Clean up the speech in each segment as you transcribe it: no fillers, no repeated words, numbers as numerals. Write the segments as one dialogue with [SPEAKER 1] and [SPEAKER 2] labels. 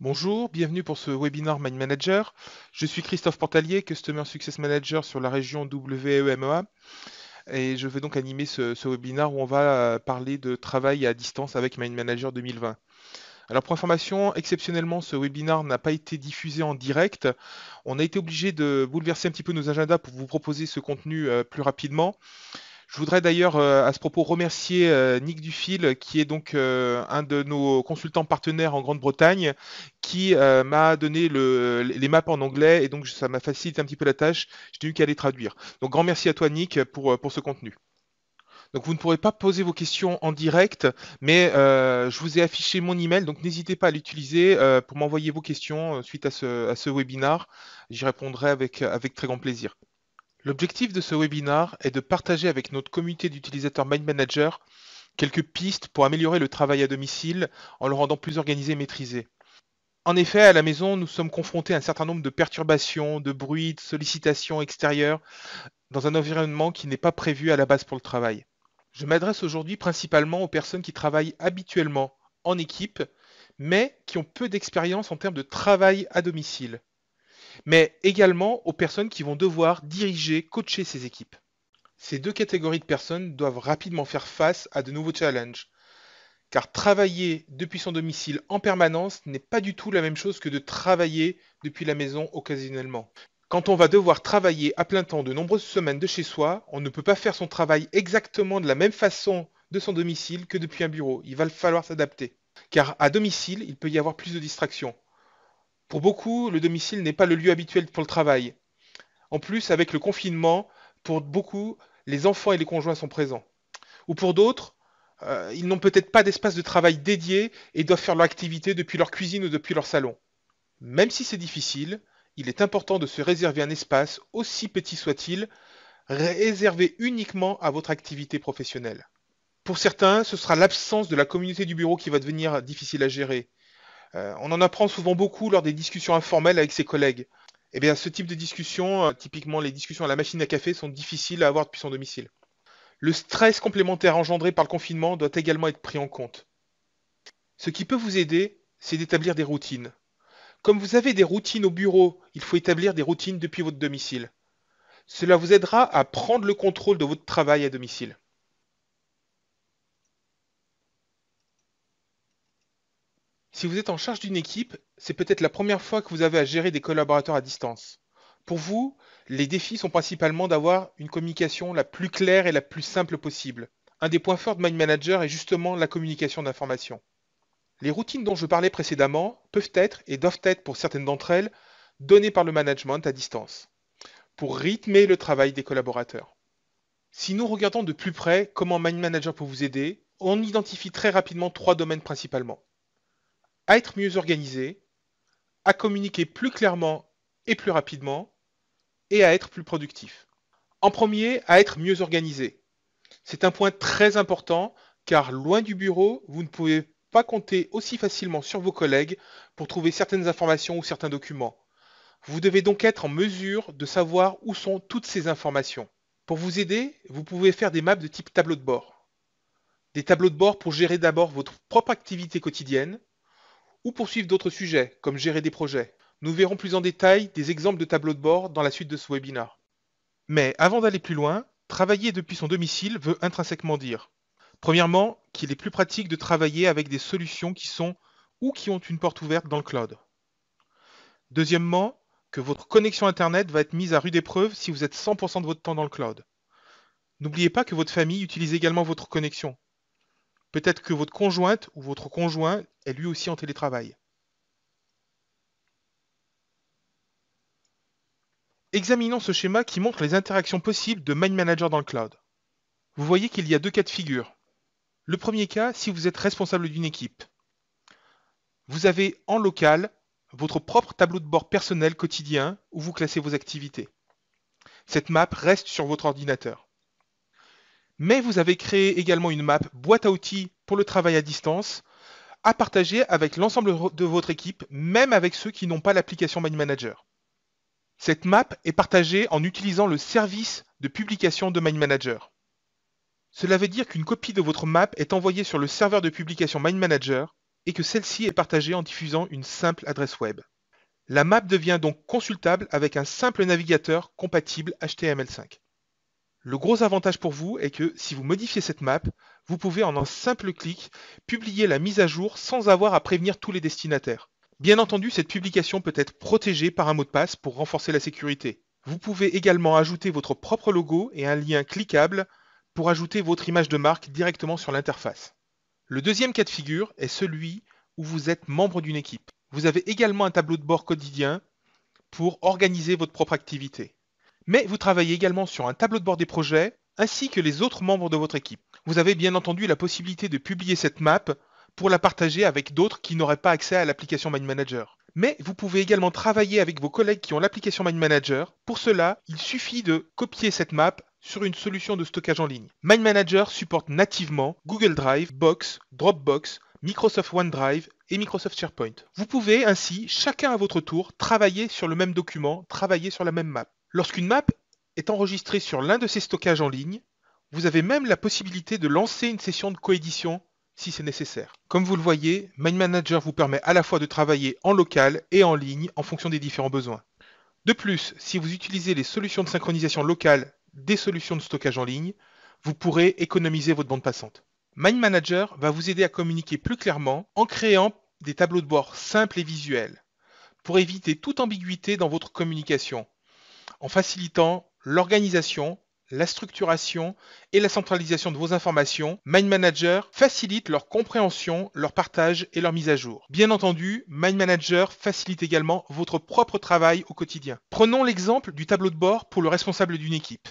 [SPEAKER 1] Bonjour, bienvenue pour ce webinaire Mind Manager. Je suis Christophe Portalier, Customer Success Manager sur la région WEMEA et je vais donc animer ce webinaire où on va parler de travail à distance avec Mind Manager 2020. Alors pour information, exceptionnellement, ce webinaire n'a pas été diffusé en direct. On a été obligé de bouleverser un petit peu nos agendas pour vous proposer ce contenu plus rapidement. Je voudrais d'ailleurs à ce propos remercier Nick Dufil, qui est donc un de nos consultants partenaires en Grande-Bretagne, qui m'a donné les maps en anglais et donc ça m'a facilité un petit peu la tâche. Je n'ai eu qu'à les traduire. Donc grand merci à toi Nick pour ce contenu. Donc vous ne pourrez pas poser vos questions en direct, mais je vous ai affiché mon email, donc n'hésitez pas à l'utiliser pour m'envoyer vos questions suite à ce webinar. J'y répondrai avec très grand plaisir. L'objectif de ce webinaire est de partager avec notre communauté d'utilisateurs Mind Manager quelques pistes pour améliorer le travail à domicile en le rendant plus organisé et maîtrisé. En effet, à la maison, nous sommes confrontés à un certain nombre de perturbations, de bruits, de sollicitations extérieures dans un environnement qui n'est pas prévu à la base pour le travail. Je m'adresse aujourd'hui principalement aux personnes qui travaillent habituellement en équipe, mais qui ont peu d'expérience en termes de travail à domicile, mais également aux personnes qui vont devoir diriger, coacher ces équipes. Ces deux catégories de personnes doivent rapidement faire face à de nouveaux challenges, car travailler depuis son domicile en permanence n'est pas du tout la même chose que de travailler depuis la maison occasionnellement. Quand on va devoir travailler à plein temps de nombreuses semaines de chez soi, on ne peut pas faire son travail exactement de la même façon de son domicile que depuis un bureau. Il va falloir s'adapter. Car à domicile, il peut y avoir plus de distractions. Pour beaucoup, le domicile n'est pas le lieu habituel pour le travail. En plus, avec le confinement, pour beaucoup, les enfants et les conjoints sont présents. Ou pour d'autres, ils n'ont peut-être pas d'espace de travail dédié et doivent faire leur activité depuis leur cuisine ou depuis leur salon. Même si c'est difficile, il est important de se réserver un espace, aussi petit soit-il, réservé uniquement à votre activité professionnelle. Pour certains, ce sera l'absence de la communauté du bureau qui va devenir difficile à gérer. On en apprend souvent beaucoup lors des discussions informelles avec ses collègues. Eh bien, ce type de discussion, typiquement les discussions à la machine à café, sont difficiles à avoir depuis son domicile. Le stress complémentaire engendré par le confinement doit également être pris en compte. Ce qui peut vous aider, c'est d'établir des routines. Comme vous avez des routines au bureau, il faut établir des routines depuis votre domicile. Cela vous aidera à prendre le contrôle de votre travail à domicile. Si vous êtes en charge d'une équipe, c'est peut-être la première fois que vous avez à gérer des collaborateurs à distance. Pour vous, les défis sont principalement d'avoir une communication la plus claire et la plus simple possible. Un des points forts de Mind Manager est justement la communication d'informations. Les routines dont je parlais précédemment peuvent être, et doivent être pour certaines d'entre elles, données par le management à distance, pour rythmer le travail des collaborateurs. Si nous regardons de plus près comment Mind Manager peut vous aider, on identifie très rapidement trois domaines principalement. À être mieux organisé, à communiquer plus clairement et plus rapidement, et à être plus productif. En premier, à être mieux organisé. C'est un point très important car loin du bureau, vous ne pouvez pas compter aussi facilement sur vos collègues pour trouver certaines informations ou certains documents. Vous devez donc être en mesure de savoir où sont toutes ces informations. Pour vous aider, vous pouvez faire des maps de type tableau de bord. Des tableaux de bord pour gérer d'abord votre propre activité quotidienne ou pour suivre d'autres sujets, comme gérer des projets. Nous verrons plus en détail des exemples de tableaux de bord dans la suite de ce webinaire. Mais avant d'aller plus loin, travailler depuis son domicile veut intrinsèquement dire, premièrement, qu'il est plus pratique de travailler avec des solutions qui sont ou qui ont une porte ouverte dans le cloud. Deuxièmement, que votre connexion Internet va être mise à rude épreuve si vous êtes 100% de votre temps dans le cloud. N'oubliez pas que votre famille utilise également votre connexion. Peut-être que votre conjointe ou votre conjoint est lui aussi en télétravail. Examinons ce schéma qui montre les interactions possibles de Mind Manager dans le cloud. Vous voyez qu'il y a deux cas de figure. Le premier cas, si vous êtes responsable d'une équipe. Vous avez en local votre propre tableau de bord personnel quotidien où vous classez vos activités. Cette map reste sur votre ordinateur. Mais vous avez créé également une map boîte à outils pour le travail à distance à partager avec l'ensemble de votre équipe, même avec ceux qui n'ont pas l'application Mind Manager. Cette map est partagée en utilisant le service de publication de Mind Manager. Cela veut dire qu'une copie de votre map est envoyée sur le serveur de publication Mind Manager et que celle-ci est partagée en diffusant une simple adresse web. La map devient donc consultable avec un simple navigateur compatible HTML5. Le gros avantage pour vous est que si vous modifiez cette map, vous pouvez en un simple clic publier la mise à jour sans avoir à prévenir tous les destinataires. Bien entendu, cette publication peut être protégée par un mot de passe pour renforcer la sécurité. Vous pouvez également ajouter votre propre logo et un lien cliquable pour ajouter votre image de marque directement sur l'interface. Le deuxième cas de figure est celui où vous êtes membre d'une équipe. Vous avez également un tableau de bord quotidien pour organiser votre propre activité. Mais vous travaillez également sur un tableau de bord des projets ainsi que les autres membres de votre équipe. Vous avez bien entendu la possibilité de publier cette map pour la partager avec d'autres qui n'auraient pas accès à l'application Mind Manager. Mais vous pouvez également travailler avec vos collègues qui ont l'application Mind Manager. Pour cela, il suffit de copier cette map sur une solution de stockage en ligne. Mind Manager supporte nativement Google Drive, Box, Dropbox, Microsoft OneDrive et Microsoft SharePoint. Vous pouvez ainsi, chacun à votre tour, travailler sur le même document, travailler sur la même map. Lorsqu'une map est enregistrée sur l'un de ces stockages en ligne, vous avez même la possibilité de lancer une session de coédition si c'est nécessaire. Comme vous le voyez, Mind Manager vous permet à la fois de travailler en local et en ligne en fonction des différents besoins. De plus, si vous utilisez les solutions de synchronisation locale des solutions de stockage en ligne, vous pourrez économiser votre bande passante. Mind Manager va vous aider à communiquer plus clairement en créant des tableaux de bord simples et visuels pour éviter toute ambiguïté dans votre communication, en facilitant l'organisation, la structuration et la centralisation de vos informations. Mind Manager facilite leur compréhension, leur partage et leur mise à jour. Bien entendu, Mind Manager facilite également votre propre travail au quotidien. Prenons l'exemple du tableau de bord pour le responsable d'une équipe.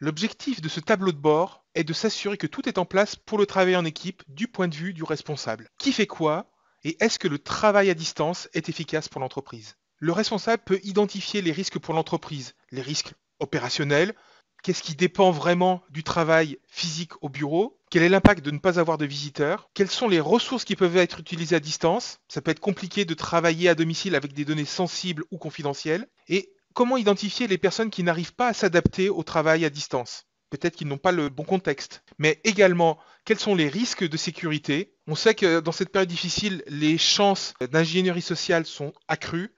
[SPEAKER 1] L'objectif de ce tableau de bord est de s'assurer que tout est en place pour le travail en équipe du point de vue du responsable. Qui fait quoi et est-ce que le travail à distance est efficace pour l'entreprise? Le responsable peut identifier les risques pour l'entreprise, les risques opérationnels, qu'est-ce qui dépend vraiment du travail physique au bureau, quel est l'impact de ne pas avoir de visiteurs, quelles sont les ressources qui peuvent être utilisées à distance, ça peut être compliqué de travailler à domicile avec des données sensibles ou confidentielles, et comment identifier les personnes qui n'arrivent pas à s'adapter au travail à distance? Peut-être qu'ils n'ont pas le bon contexte. Mais également, quels sont les risques de sécurité? On sait que dans cette période difficile, les chances d'ingénierie sociale sont accrues.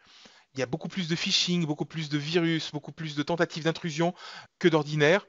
[SPEAKER 1] Il y a beaucoup plus de phishing, beaucoup plus de virus, beaucoup plus de tentatives d'intrusion que d'ordinaire.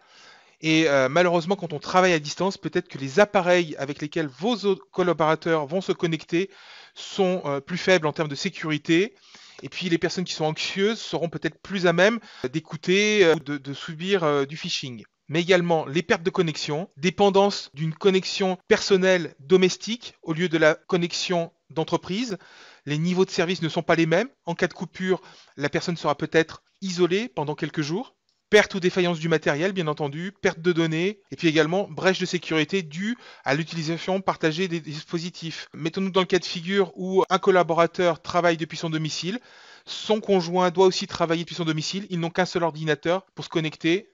[SPEAKER 1] Et malheureusement, quand on travaille à distance, peut-être que les appareils avec lesquels vos autres collaborateurs vont se connecter sont plus faibles en termes de sécurité. Et puis les personnes qui sont anxieuses seront peut-être plus à même d'écouter ou de subir du phishing. Mais également les pertes de connexion, dépendance d'une connexion personnelle domestique au lieu de la connexion d'entreprise. Les niveaux de service ne sont pas les mêmes. En cas de coupure, la personne sera peut-être isolée pendant quelques jours. Perte ou défaillance du matériel, bien entendu, perte de données, et puis également brèche de sécurité due à l'utilisation partagée des dispositifs. Mettons-nous dans le cas de figure où un collaborateur travaille depuis son domicile, son conjoint doit aussi travailler depuis son domicile, ils n'ont qu'un seul ordinateur pour se connecter,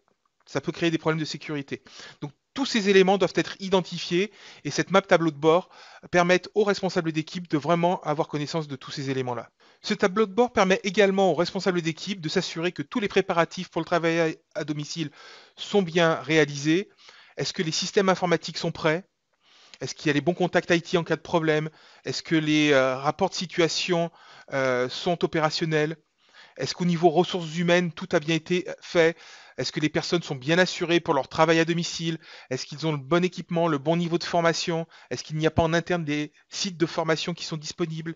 [SPEAKER 1] ça peut créer des problèmes de sécurité. Donc tous ces éléments doivent être identifiés et cette map tableau de bord permet aux responsables d'équipe de vraiment avoir connaissance de tous ces éléments-là. Ce tableau de bord permet également aux responsables d'équipe de s'assurer que tous les préparatifs pour le travail à domicile sont bien réalisés. Est-ce que les systèmes informatiques sont prêts? Est-ce qu'il y a les bons contacts IT en cas de problème? Est-ce que les rapports de situation sont opérationnels? Est-ce qu'au niveau ressources humaines, tout a bien été fait? Est-ce que les personnes sont bien assurées pour leur travail à domicile? Est-ce qu'ils ont le bon équipement, le bon niveau de formation? Est-ce qu'il n'y a pas en interne des sites de formation qui sont disponibles?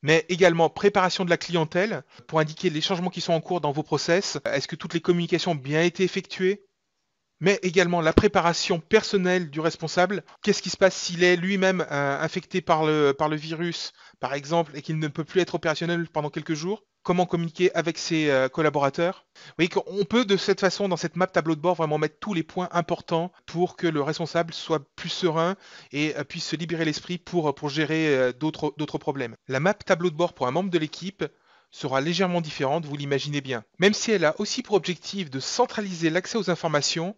[SPEAKER 1] Mais également préparation de la clientèle pour indiquer les changements qui sont en cours dans vos process. Est-ce que toutes les communications ont bien été effectuées? Mais également la préparation personnelle du responsable. Qu'est-ce qui se passe s'il est lui-même infecté par le virus, par exemple, et qu'il ne peut plus être opérationnel pendant quelques jours? Comment communiquer avec ses collaborateurs? Vous voyez qu'on peut de cette façon, dans cette map tableau de bord, vraiment mettre tous les points importants pour que le responsable soit plus serein et puisse se libérer l'esprit pour gérer d'autres problèmes. La map tableau de bord pour un membre de l'équipe sera légèrement différente, vous l'imaginez bien. Même si elle a aussi pour objectif de centraliser l'accès aux informations,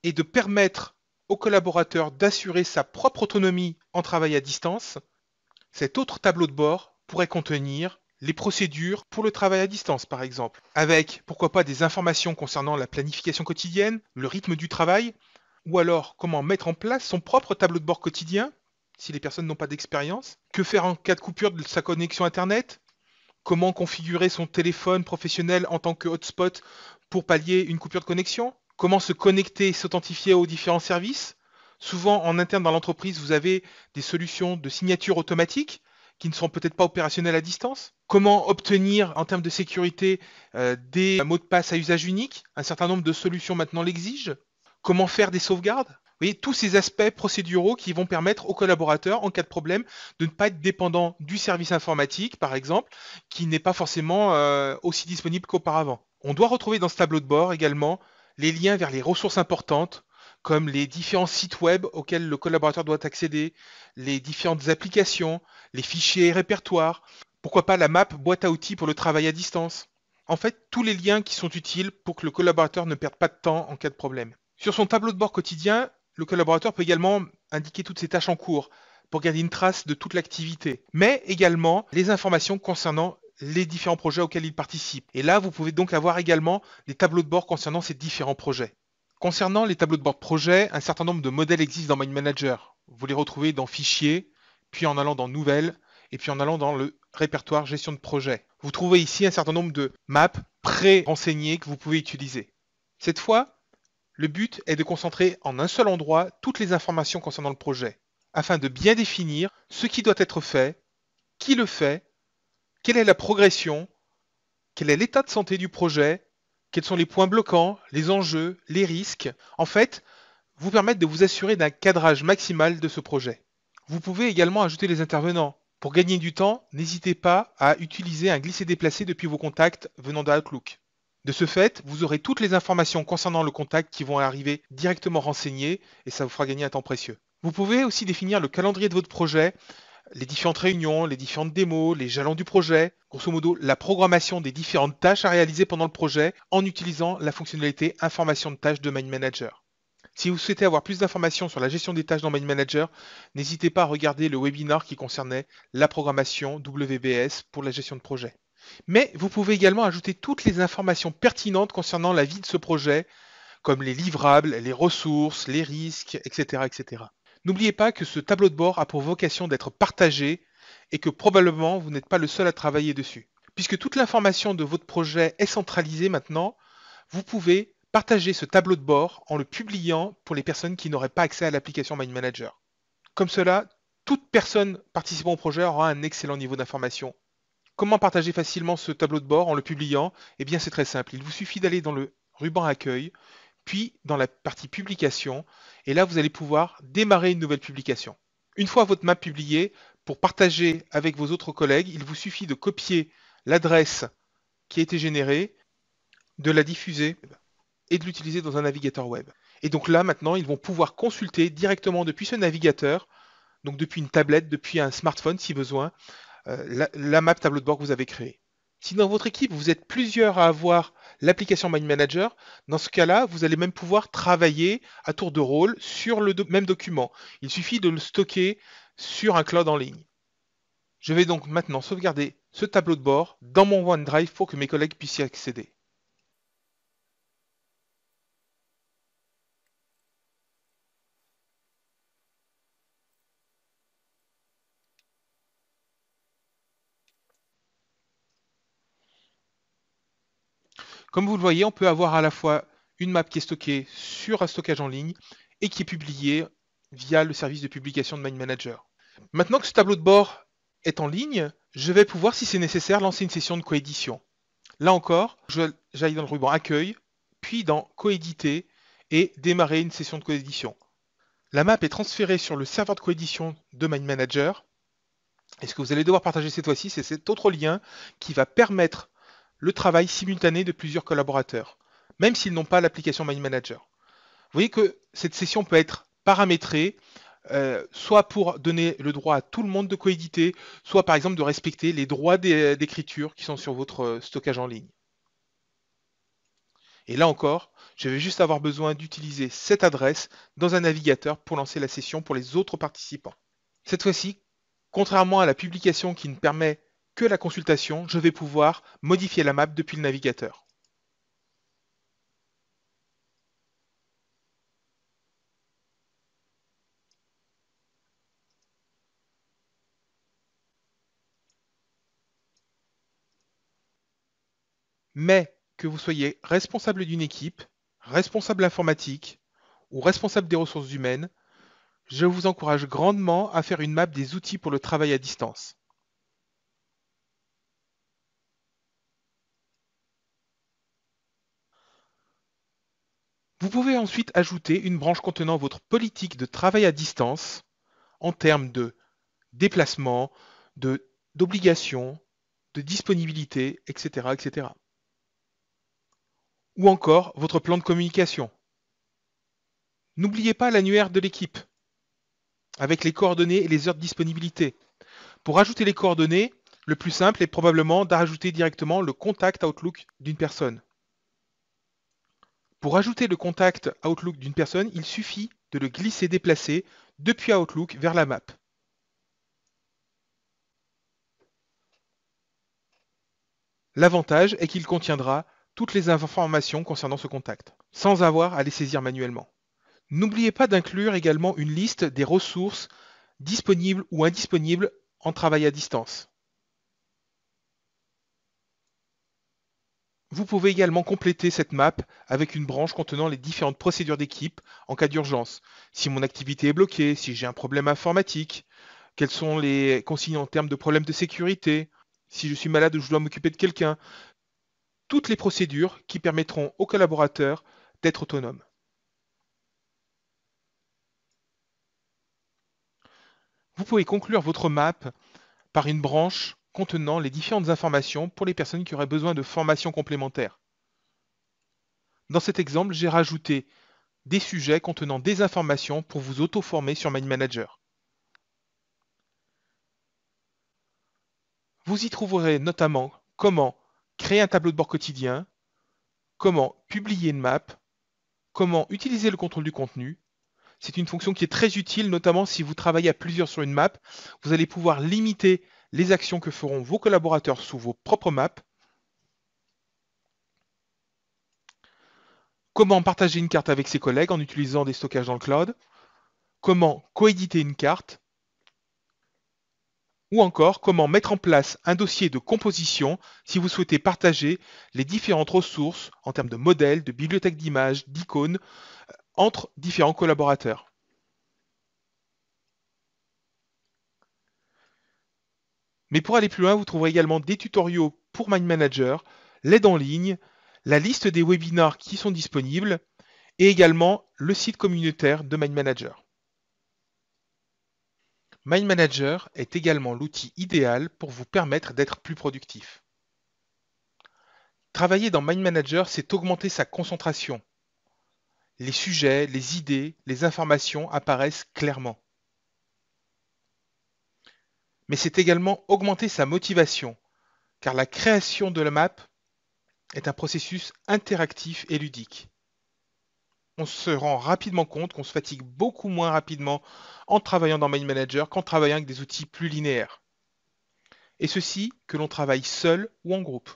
[SPEAKER 1] et de permettre aux collaborateurs d'assurer sa propre autonomie en travail à distance, cet autre tableau de bord pourrait contenir les procédures pour le travail à distance, par exemple, avec, pourquoi pas, des informations concernant la planification quotidienne, le rythme du travail, ou alors comment mettre en place son propre tableau de bord quotidien, si les personnes n'ont pas d'expérience? Que faire en cas de coupure de sa connexion Internet? Comment configurer son téléphone professionnel en tant que hotspot pour pallier une coupure de connexion? Comment se connecter et s'authentifier aux différents services? Souvent, en interne dans l'entreprise, vous avez des solutions de signature automatique qui ne sont peut-être pas opérationnelles à distance. Comment obtenir, en termes de sécurité, des mots de passe à usage unique? Un certain nombre de solutions maintenant l'exigent. Comment faire des sauvegardes? Vous voyez, tous ces aspects procéduraux qui vont permettre aux collaborateurs, en cas de problème, de ne pas être dépendants du service informatique, par exemple, qui n'est pas forcément aussi disponible qu'auparavant. On doit retrouver dans ce tableau de bord également les liens vers les ressources importantes, comme les différents sites web auxquels le collaborateur doit accéder, les différentes applications, les fichiers et répertoires, pourquoi pas la map boîte à outils pour le travail à distance. En fait, tous les liens qui sont utiles pour que le collaborateur ne perde pas de temps en cas de problème. Sur son tableau de bord quotidien, le collaborateur peut également indiquer toutes ses tâches en cours pour garder une trace de toute l'activité, mais également les informations concernant les différents projets auxquels il participe. Et là, vous pouvez donc avoir également des tableaux de bord concernant ces différents projets. Concernant les tableaux de bord de projet, un certain nombre de modèles existent dans Mind Manager. Vous les retrouvez dans Fichier, puis en allant dans Nouvelles, et puis en allant dans le répertoire Gestion de projet. Vous trouvez ici un certain nombre de maps pré-renseignées que vous pouvez utiliser. Cette fois, le but est de concentrer en un seul endroit toutes les informations concernant le projet, afin de bien définir ce qui doit être fait, qui le fait, quelle est la progression, quel est l'état de santé du projet, quels sont les points bloquants, les enjeux, les risques. En fait, vous permettre de vous assurer d'un cadrage maximal de ce projet. Vous pouvez également ajouter les intervenants. Pour gagner du temps, n'hésitez pas à utiliser un glisser-déplacer depuis vos contacts venant d'Outlook. De ce fait, vous aurez toutes les informations concernant le contact qui vont arriver directement renseignées et ça vous fera gagner un temps précieux. Vous pouvez aussi définir le calendrier de votre projet, les différentes réunions, les différentes démos, les jalons du projet, grosso modo la programmation des différentes tâches à réaliser pendant le projet en utilisant la fonctionnalité information de tâches de Mind Manager. Si vous souhaitez avoir plus d'informations sur la gestion des tâches dans Mind Manager, n'hésitez pas à regarder le webinaire qui concernait la programmation WBS pour la gestion de projet. Mais vous pouvez également ajouter toutes les informations pertinentes concernant la vie de ce projet, comme les livrables, les ressources, les risques, etc. etc. N'oubliez pas que ce tableau de bord a pour vocation d'être partagé et que probablement vous n'êtes pas le seul à travailler dessus. Puisque toute l'information de votre projet est centralisée maintenant, vous pouvez partager ce tableau de bord en le publiant pour les personnes qui n'auraient pas accès à l'application Mind Manager. Comme cela, toute personne participant au projet aura un excellent niveau d'information. Comment partager facilement ce tableau de bord en le publiant? Eh bien, c'est très simple. Il vous suffit d'aller dans le ruban accueil, puis dans la partie publication, et là, vous allez pouvoir démarrer une nouvelle publication. Une fois votre map publiée, pour partager avec vos autres collègues, il vous suffit de copier l'adresse qui a été générée, de la diffuser et de l'utiliser dans un navigateur web. Et donc là, maintenant, ils vont pouvoir consulter directement depuis ce navigateur, donc depuis une tablette, depuis un smartphone si besoin, la map tableau de bord que vous avez créée. Si dans votre équipe, vous êtes plusieurs à avoir l'application Mind Manager, dans ce cas-là, vous allez même pouvoir travailler à tour de rôle sur le même document. Il suffit de le stocker sur un cloud en ligne. Je vais donc maintenant sauvegarder ce tableau de bord dans mon OneDrive pour que mes collègues puissent y accéder. Comme vous le voyez, on peut avoir à la fois une map qui est stockée sur un stockage en ligne et qui est publiée via le service de publication de Mind Manager. Maintenant que ce tableau de bord est en ligne, je vais pouvoir, si c'est nécessaire, lancer une session de coédition. Là encore, j'aille dans le ruban Accueil, puis dans Coéditer et démarrer une session de coédition. La map est transférée sur le serveur de coédition de Mind Manager. Et ce que vous allez devoir partager cette fois-ci, c'est cet autre lien qui va permettre le travail simultané de plusieurs collaborateurs, même s'ils n'ont pas l'application Mind Manager. Vous voyez que cette session peut être paramétrée, soit pour donner le droit à tout le monde de coéditer, soit par exemple de respecter les droits d'écriture qui sont sur votre stockage en ligne. Et là encore, je vais juste avoir besoin d'utiliser cette adresse dans un navigateur pour lancer la session pour les autres participants. Cette fois-ci, contrairement à la publication qui ne permet que la consultation, je vais pouvoir modifier la map depuis le navigateur. Mais que vous soyez responsable d'une équipe, responsable informatique ou responsable des ressources humaines, je vous encourage grandement à faire une map des outils pour le travail à distance. Vous pouvez ensuite ajouter une branche contenant votre politique de travail à distance en termes de déplacement, d'obligation, de disponibilité, etc., etc. Ou encore votre plan de communication. N'oubliez pas l'annuaire de l'équipe, avec les coordonnées et les heures de disponibilité. Pour ajouter les coordonnées, le plus simple est probablement d'ajouter directement le contact Outlook d'une personne. Pour ajouter le contact Outlook d'une personne, il suffit de le glisser-déplacer depuis Outlook vers la map. L'avantage est qu'il contiendra toutes les informations concernant ce contact, sans avoir à les saisir manuellement. N'oubliez pas d'inclure également une liste des ressources disponibles ou indisponibles en travail à distance. Vous pouvez également compléter cette map avec une branche contenant les différentes procédures d'équipe en cas d'urgence. Si mon activité est bloquée, si j'ai un problème informatique, quelles sont les consignes en termes de problèmes de sécurité, si je suis malade ou je dois m'occuper de quelqu'un, toutes les procédures qui permettront aux collaborateurs d'être autonomes. Vous pouvez conclure votre map par une branche contenant les différentes informations pour les personnes qui auraient besoin de formations complémentaires. Dans cet exemple, j'ai rajouté des sujets contenant des informations pour vous auto-former sur Mind Manager. Vous y trouverez notamment comment créer un tableau de bord quotidien, comment publier une map, comment utiliser le contrôle du contenu. C'est une fonction qui est très utile, notamment si vous travaillez à plusieurs sur une map. Vous allez pouvoir limiter les actions que feront vos collaborateurs sous vos propres maps. Comment partager une carte avec ses collègues en utilisant des stockages dans le cloud. Comment coéditer une carte. Ou encore comment mettre en place un dossier de composition si vous souhaitez partager les différentes ressources en termes de modèles, de bibliothèques d'images, d'icônes entre différents collaborateurs. Mais pour aller plus loin, vous trouverez également des tutoriaux pour Mind Manager, l'aide en ligne, la liste des webinars qui sont disponibles et également le site communautaire de Mind Manager. Mind Manager est également l'outil idéal pour vous permettre d'être plus productif. Travailler dans Mind Manager, c'est augmenter sa concentration. Les sujets, les idées, les informations apparaissent clairement. Mais c'est également augmenter sa motivation, car la création de la map est un processus interactif et ludique. On se rend rapidement compte qu'on se fatigue beaucoup moins rapidement en travaillant dans Mind Manager qu'en travaillant avec des outils plus linéaires. Et ceci que l'on travaille seul ou en groupe.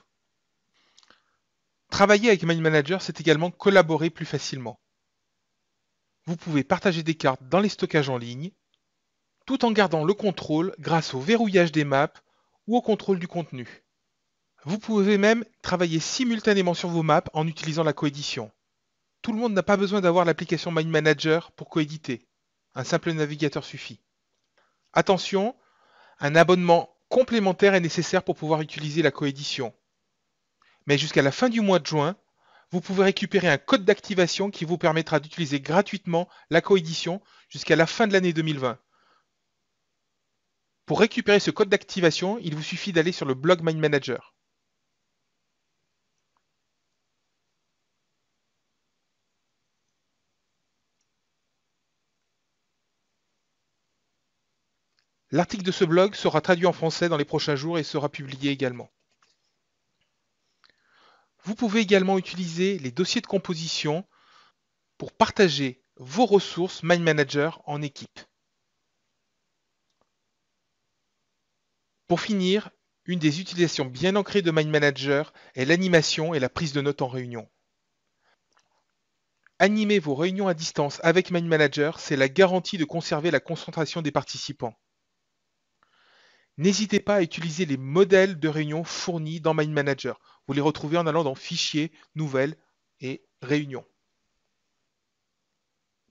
[SPEAKER 1] Travailler avec Mind Manager, c'est également collaborer plus facilement. Vous pouvez partager des cartes dans les stockages en ligne, tout en gardant le contrôle grâce au verrouillage des maps ou au contrôle du contenu. Vous pouvez même travailler simultanément sur vos maps en utilisant la coédition. Tout le monde n'a pas besoin d'avoir l'application Mind Manager pour coéditer. Un simple navigateur suffit. Attention, un abonnement complémentaire est nécessaire pour pouvoir utiliser la coédition. Mais jusqu'à la fin du mois de juin, vous pouvez récupérer un code d'activation qui vous permettra d'utiliser gratuitement la coédition jusqu'à la fin de l'année 2020. Pour récupérer ce code d'activation, il vous suffit d'aller sur le blog Mind Manager. L'article de ce blog sera traduit en français dans les prochains jours et sera publié également. Vous pouvez également utiliser les dossiers de composition pour partager vos ressources Mind Manager en équipe. Pour finir, une des utilisations bien ancrées de Mind Manager est l'animation et la prise de notes en réunion. Animer vos réunions à distance avec Mind Manager, c'est la garantie de conserver la concentration des participants. N'hésitez pas à utiliser les modèles de réunion fournis dans Mind Manager. Vous les retrouvez en allant dans Fichier, Nouvelles et Réunions.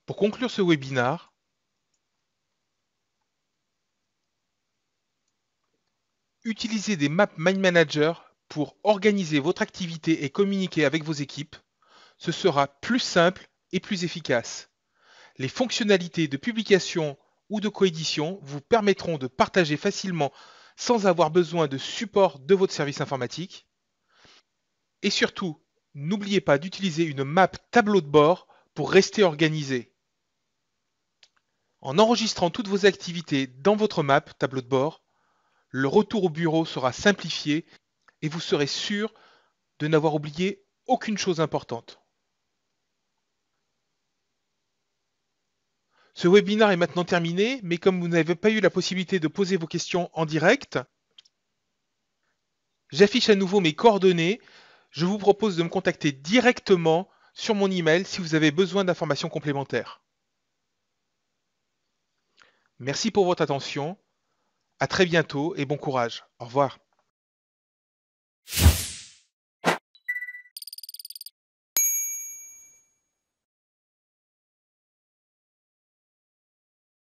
[SPEAKER 1] Pour conclure ce webinaire, utilisez des Map Mind Manager pour organiser votre activité et communiquer avec vos équipes. Ce sera plus simple et plus efficace. Les fonctionnalités de publication ou de coédition vous permettront de partager facilement sans avoir besoin de support de votre service informatique. Et surtout, n'oubliez pas d'utiliser une map tableau de bord pour rester organisé. En enregistrant toutes vos activités dans votre map tableau de bord, le retour au bureau sera simplifié et vous serez sûr de n'avoir oublié aucune chose importante. Ce webinaire est maintenant terminé, mais comme vous n'avez pas eu la possibilité de poser vos questions en direct, j'affiche à nouveau mes coordonnées. Je vous propose de me contacter directement sur mon email si vous avez besoin d'informations complémentaires. Merci pour votre attention. À très bientôt et bon courage. Au revoir.